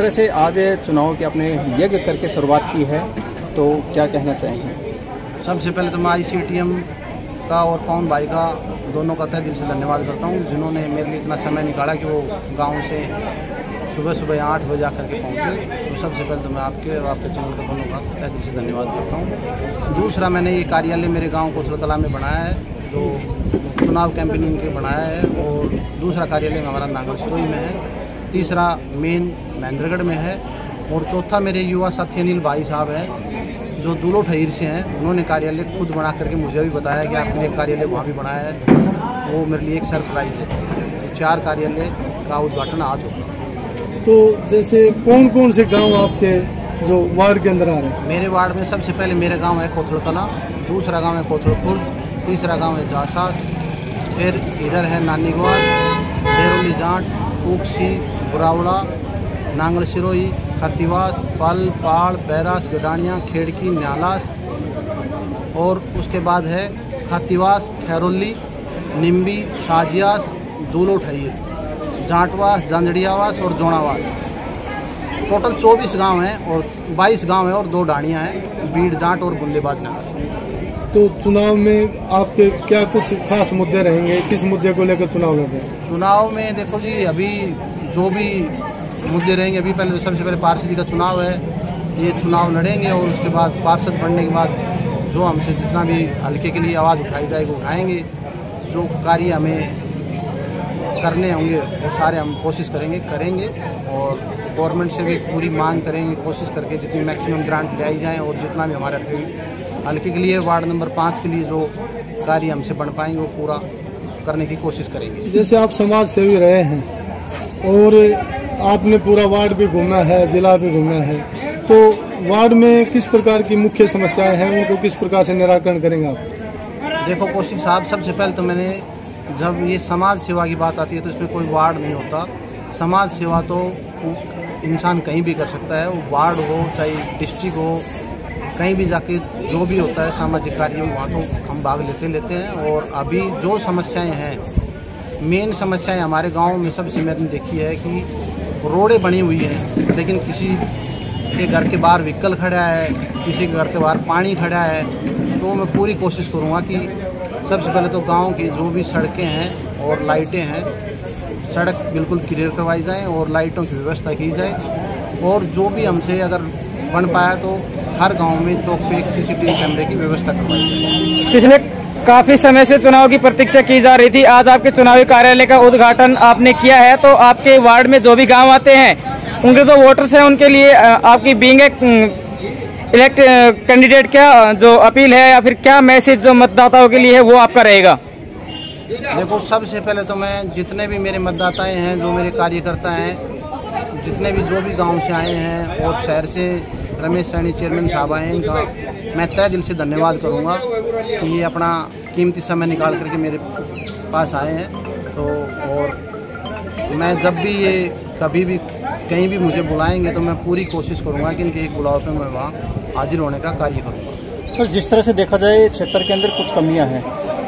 तरह से आज चुनाव की आपने यज्ञ करके शुरुआत की है, तो क्या कहना चाहेंगे? सबसे पहले तो मैं ICTM का और पवन भाई का दोनों का तहे दिल से धन्यवाद करता हूँ, जिन्होंने मेरे लिए इतना समय निकाला कि वो गांव से सुबह 8 बजे आकर के पहुँचे। तो सबसे पहले तो मैं आपके और आपके चैनल का दोनों का तहे दिल से धन्यवाद करता हूँ। दूसरा, मैंने ये कार्यालय मेरे गाँव कोथलकला में बनाया है, जो चुनाव कैंपेनिंग के बनाया है, और दूसरा कार्यालय हमारा नांगल सिरोही में है, तीसरा मेन महेंद्रगढ़ में है, और चौथा मेरे युवा साथी अनिल भाई साहब हैं जो दूलो ठहीर से हैं। उन्होंने कार्यालय खुद बना करके मुझे भी बताया कि आपने एक कार्यालय वहाँ भी बनाया है, वो मेरे लिए एक सरप्राइज़ है। तो 4 कार्यालय का उद्घाटन आज होगा। तो जैसे कौन कौन से गांव आपके जो वार्ड के अंदर आ रहे हैं? मेरे वार्ड में सबसे पहले मेरा गांव है कोथलकला, दूसरा गांव है कोथलपुर, तीसरा गांव है जासास, फिर इधर है नानीगवाल, डेरोली जाट, ऊक्सी, बुरावड़ा, नांगल सिरोही, खतीवास, पल, पाड़, बैरास, गडानिया, खेड़की, न्यालास, और उसके बाद है खतीवास, खैरोली, निम्बी, साजियास, दूलो ठहीर, जाटवास, जंजड़ियावास और जोणावास। टोटल 24 गांव हैं और 22 गांव हैं और 2 डाणियाँ हैं, बीड़ जाट और बुंदेबाज नगर। तो चुनाव में आपके क्या कुछ खास मुद्दे रहेंगे? किस मुद्दे को लेकर चुनाव लड़ेंगे? चुनाव में देखो जी, अभी जो भी मुद्दे रहेंगे, अभी पहले तो सबसे पहले पार्षदी का चुनाव है, ये चुनाव लड़ेंगे, और उसके बाद पार्षद बनने के बाद जो हमसे जितना भी हल्के के लिए आवाज़ उठाई जाएगी उठाएंगे। जो कार्य हमें करने होंगे वो सारे हम कोशिश करेंगे, और गवर्नमेंट से भी पूरी मांग करेंगे, कोशिश करके जितनी मैक्सिमम ग्रांट दिलाई जाएँ, और जितना भी हमारे हल्के के लिए वार्ड नंबर 5 के लिए जो कार्य हमसे बन पाएंगे वो पूरा करने की कोशिश करेंगे। जैसे आप समाज सेवी रहे हैं और आपने पूरा वार्ड भी घूमा है, जिला भी घूमा है, तो वार्ड में किस प्रकार की मुख्य समस्याएं हैं, उनको किस प्रकार से निराकरण करेंगे आप? देखो कौशिक साहब, सबसे पहले तो मैंने, जब ये समाज सेवा की बात आती है तो इसमें कोई वार्ड नहीं होता। समाज सेवा तो इंसान कहीं भी कर सकता है, वो वार्ड हो चाहे डिस्ट्रिक्ट हो, कहीं भी जाके जो भी होता है सामाजिक कार्य में वहाँ तो हम भाग लेते हैं। और अभी जो समस्याएं हैं, मेन समस्याएं हमारे गांव में सबसे मैंने देखी है कि रोडें बनी हुई हैं, लेकिन किसी के घर के बाहर व्हीकल खड़ा है, किसी के घर के बाहर पानी खड़ा है। तो मैं पूरी कोशिश करूँगा कि सबसे पहले तो गांव की जो भी सड़कें हैं और लाइटें हैं, सड़क बिल्कुल क्लियर करवाई जाए और लाइटों की व्यवस्था की जाए। और जो भी हमसे अगर बन पाया तो हर गांव में चौक पे एक CCTV कैमरे की व्यवस्था करवाई जाए। पिछले काफी समय से चुनाव की प्रतीक्षा की जा रही थी, आज आपके चुनावी कार्यालय का उद्घाटन आपने किया है, तो आपके वार्ड में जो भी गांव आते हैं, उनके जो वोटर्स हैं, उनके लिए आपकी बीइंग इलेक्ट कैंडिडेट क्या जो अपील है या फिर क्या मैसेज जो मतदाताओं के लिए है वो आपका रहेगा? देखो, सबसे पहले तो मैं जितने भी मेरे मतदाताएं हैं, जो मेरे कार्यकर्ता हैं, जितने भी जो भी गांव से आए हैं और शहर से रमेश सैनी चेयरमैन साहब आए हैं, इनका मैं तहे दिल से धन्यवाद करूंगा कि ये अपना कीमती समय निकाल करके मेरे पास आए हैं। तो और मैं जब भी ये कभी भी कहीं भी मुझे बुलाएंगे तो मैं पूरी कोशिश करूंगा कि इनके एक बुलाव पे मैं वहाँ हाजिर होने का कार्य करूँगा। सर, जिस तरह से देखा जाए क्षेत्र के अंदर कुछ कमियां हैं,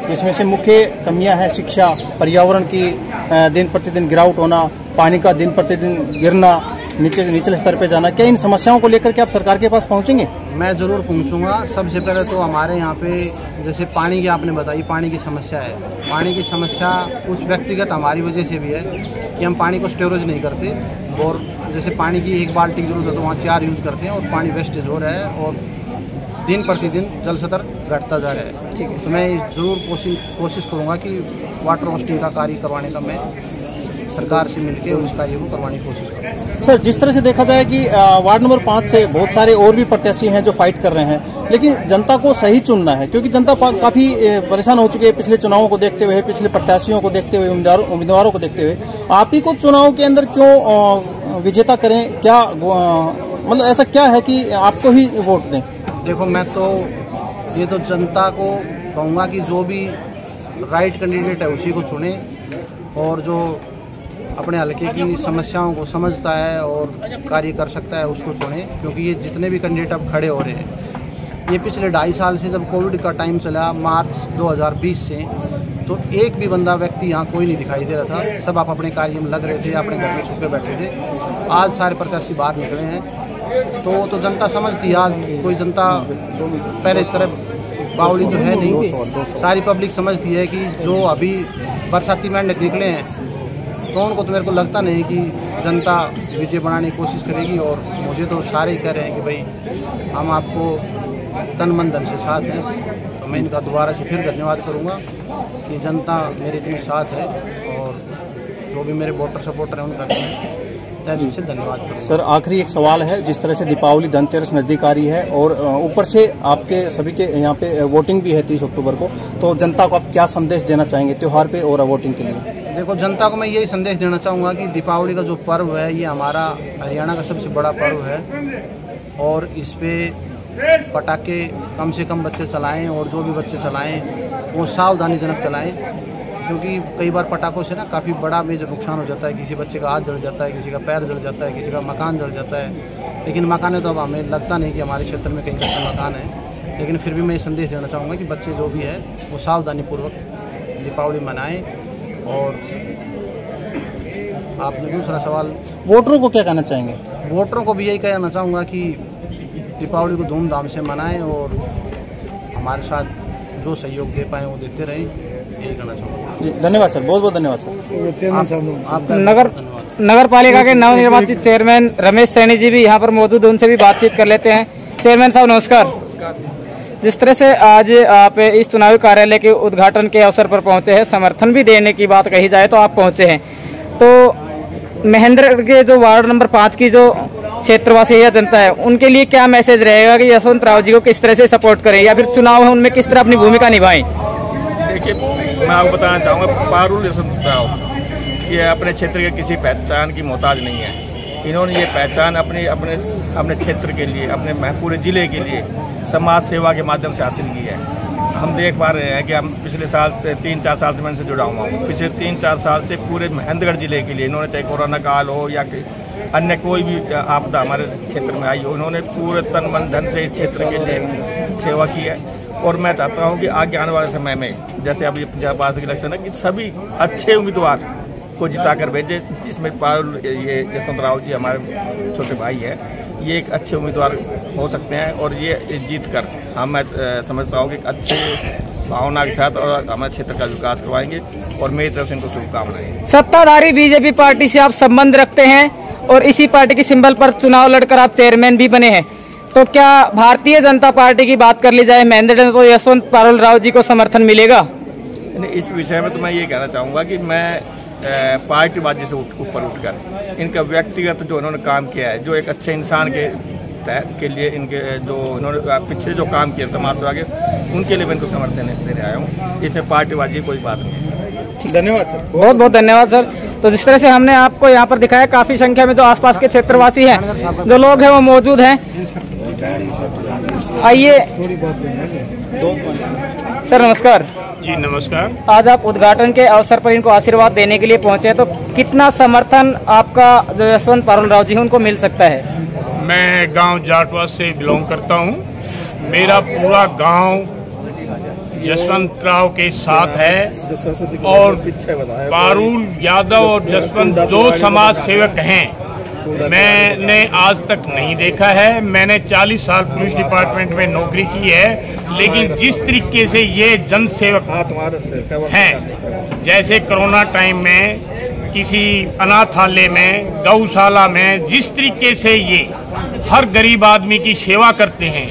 जिसमें से मुख्य कमियां हैं शिक्षा, पर्यावरण की दिन प्रतिदिन गिरावट होना, पानी का दिन प्रतिदिन गिरना, निचले स्तर पे जाना। क्या इन समस्याओं को लेकर के आप सरकार के पास पहुंचेंगे? मैं ज़रूर पहुंचूंगा। सबसे पहले तो हमारे यहाँ पे जैसे पानी की आपने बताई, पानी की समस्या है। पानी की समस्या कुछ व्यक्तिगत हमारी वजह से भी है कि हम पानी को स्टोरेज नहीं करते, और जैसे पानी की 1 बाल्टी की जरूरत है तो वहाँ 4 यूज़ करते हैं, और पानी वेस्टेज हो रहा है और दिन प्रतिदिन जल स्तर घटता जा रहा है। ठीक है, तो मैं ज़रूर कोशिश करूँगा कि वाटर होस्टिंग का कार्य करवाने का मैं सरकार से मिलकर उस कार्य को करवाने की कोशिश करूँगा। सर, जिस तरह से देखा जाए कि वार्ड नंबर 5 से बहुत सारे और भी प्रत्याशी हैं जो फाइट कर रहे हैं, लेकिन जनता को सही चुनना है, क्योंकि जनता काफ़ी परेशान हो चुकी है पिछले चुनावों को देखते हुए, पिछले प्रत्याशियों को देखते हुए, उम्मीदवारों को देखते हुए। आप ही को चुनाव के अंदर क्यों विजेता करें? क्या मतलब ऐसा क्या है कि आपको ही वोट दें? देखो, मैं तो ये तो जनता को कहूँगा कि जो भी राइट कैंडिडेट है उसी को चुने, और जो अपने हल्के की समस्याओं को समझता है और कार्य कर सकता है उसको चुने, क्योंकि ये जितने भी कैंडिडेट अब खड़े हो रहे हैं ये पिछले 2.5 साल से जब कोविड का टाइम चला मार्च 2020 से, तो एक भी बंदा व्यक्ति यहाँ कोई नहीं दिखाई दे रहा था। सब आप अपने कार्य में लग रहे थे, अपने घर में छुपे बैठे थे। आज सारे प्रत्याशी बाहर निकले हैं तो जनता समझती। आज कोई जनता पहले तरह बावली तो है नहीं, सारी पब्लिक समझती है कि जो अभी बरसाती मेंढक निकले हैं तो उनको तो मेरे को लगता नहीं कि जनता विजय बनाने की कोशिश करेगी। और मुझे तो सारे ही कह रहे हैं कि भाई हम आपको तन मन धन से साथ हैं। तो मैं इनका दोबारा से फिर धन्यवाद करूंगा कि जनता मेरे इतनी साथ है, और जो भी मेरे वोटर सपोर्टर हैं उनका तहे से धन्यवाद करूंगा। सर आखिरी एक सवाल है, जिस तरह से दीपावली धनतेरस नज़दीक आ रही है और ऊपर से आपके सभी के यहाँ पे वोटिंग भी है 30 अक्टूबर को, तो जनता को आप क्या संदेश देना चाहेंगे त्यौहार पे और वोटिंग के लिए? देखो, जनता को मैं यही संदेश देना चाहूँगा कि दीपावली का जो पर्व है ये हमारा हरियाणा का सबसे बड़ा पर्व है, और इस पे पटाखे कम से कम बच्चे चलाएं, और जो भी बच्चे चलाएं वो सावधानीजनक चलाएं, क्योंकि कई बार पटाखों से ना काफ़ी बड़ा मेजर नुकसान हो जाता है। किसी बच्चे का हाथ जल जाता है, किसी का पैर जल जाता है, किसी का मकान जल जाता है। लेकिन मकान तो अब हमें लगता नहीं कि हमारे क्षेत्र में कहीं कच्चा मकान है, लेकिन फिर भी मैं ये संदेश देना चाहूँगा कि बच्चे जो भी है वो सावधानीपूर्वक दीपावली मनाएँ। और आपने दूसरा सवाल, वोटरों को क्या कहना चाहेंगे? वोटरों को भी यही कहना चाहूँगा कि दीपावली को धूमधाम से मनाएं और हमारे साथ जो सहयोग दे पाएँ वो देते रहें, यही कहना चाहूँगा। जी धन्यवाद सर, बहुत बहुत धन्यवाद सर। आपका नगर पालिका के नवनिर्वाचित चेयरमैन रमेश सैनी जी भी यहाँ पर मौजूद, उनसे भी बातचीत कर लेते हैं। चेयरमैन साहब नमस्कार। जिस तरह से आज आप इस चुनावी कार्यालय के उद्घाटन के अवसर पर पहुंचे हैं, समर्थन भी देने की बात कही जाए तो आप पहुंचे हैं, तो महेंद्र के जो वार्ड नंबर 5 की जो क्षेत्रवासी या जनता है उनके लिए क्या मैसेज रहेगा कि यशवंत राव जी को किस तरह से सपोर्ट करें, या फिर चुनाव है उनमें किस तरह अपनी भूमिका निभाएं? देखिए, मैं आपको बताना चाहूँगा, पारुल यशवंत राव ये अपने क्षेत्र के किसी पहचान की मोहताज नहीं है। इन्होंने ये पहचान अपने क्षेत्र के लिए, अपने पूरे ज़िले के लिए समाज सेवा के माध्यम से हासिल की है। हम देख पा रहे हैं कि हम पिछले साल 3-4 साल से मैं इनसे जुड़ा हुआ हूँ। पिछले 3-4 साल से पूरे महेंद्रगढ़ जिले के लिए इन्होंने, चाहे कोरोना काल हो या अन्य कोई भी आपदा हमारे क्षेत्र में आई हो, उन्होंने पूरे तन मन धन से इस क्षेत्र के लिए सेवा की है। और मैं चाहता हूँ कि आगे आने वाले समय में, जैसे अभी पंचायत के इलेक्शन है, कि सभी अच्छे उम्मीदवार को जिता कर भेजे, जिसमें पारुल ये यशवंत राव जी हमारे छोटे भाई है, ये एक अच्छे उम्मीदवार हो सकते हैं। और ये जीत कर मैं समझता हूँ कि अच्छे भावना के साथ और हमारे क्षेत्र का विकास करवाएंगे, और मेरी तरफ से इनको शुभकामनाएं। सत्ताधारी बीजेपी पार्टी से आप संबंध रखते हैं और इसी पार्टी के सिंबल पर चुनाव लड़कर आप चेयरमैन भी बने हैं, तो क्या भारतीय जनता पार्टी की बात कर ली जाए महेंद्र तो यशवंत पारुल राव जी को समर्थन मिलेगा? इस विषय में तो मैं ये कहना चाहूँगा कि मैं पार्टीबाजी से ऊपर उठकर इनका व्यक्तिगत जो इन्होंने काम किया है, जो एक अच्छे इंसान के लिए इनके जो इन्होंने पिछले जो काम किया समाज सेवा के, उनके लिए मैं इनको समर्थन देने आया हूँ। इसमें पार्टीबाजी कोई बात नहीं है। धन्यवाद सर, बहुत बहुत धन्यवाद सर। तो जिस तरह से हमने आपको यहाँ पर दिखाया, काफी संख्या में जो आसपास के क्षेत्रवासी हैं, जो लोग हैं वो मौजूद हैं। आइए सर, नमस्कार जी। नमस्कार। आज आप उद्घाटन के अवसर पर इनको आशीर्वाद देने के लिए पहुंचे हैं, तो कितना समर्थन आपका जो यशवंत पारुल राव जी हैं उनको मिल सकता है? मैं गांव जाटवा से बिलोंग करता हूं। मेरा पूरा गांव यशवंत राव के साथ है, और पारुल यादव और यशवंत जो समाज सेवक हैं, मैंने आज तक नहीं देखा है। मैंने 40 साल पुलिस डिपार्टमेंट में नौकरी की है, लेकिन जिस तरीके से ये जन सेवक हैं, जैसे कोरोना टाइम में किसी अनाथालय में, गौशाला में, जिस तरीके से ये हर गरीब आदमी की सेवा करते हैं,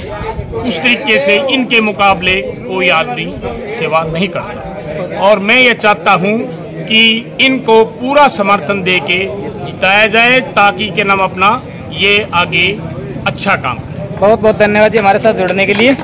उस तरीके से इनके मुकाबले कोई आदमी सेवा नहीं करता। और मैं ये चाहता हूँ कि इनको पूरा समर्थन देके जिताया जाए, ताकि के नाम अपना ये आगे अच्छा काम। बहुत बहुत धन्यवाद जी हमारे साथ जुड़ने के लिए।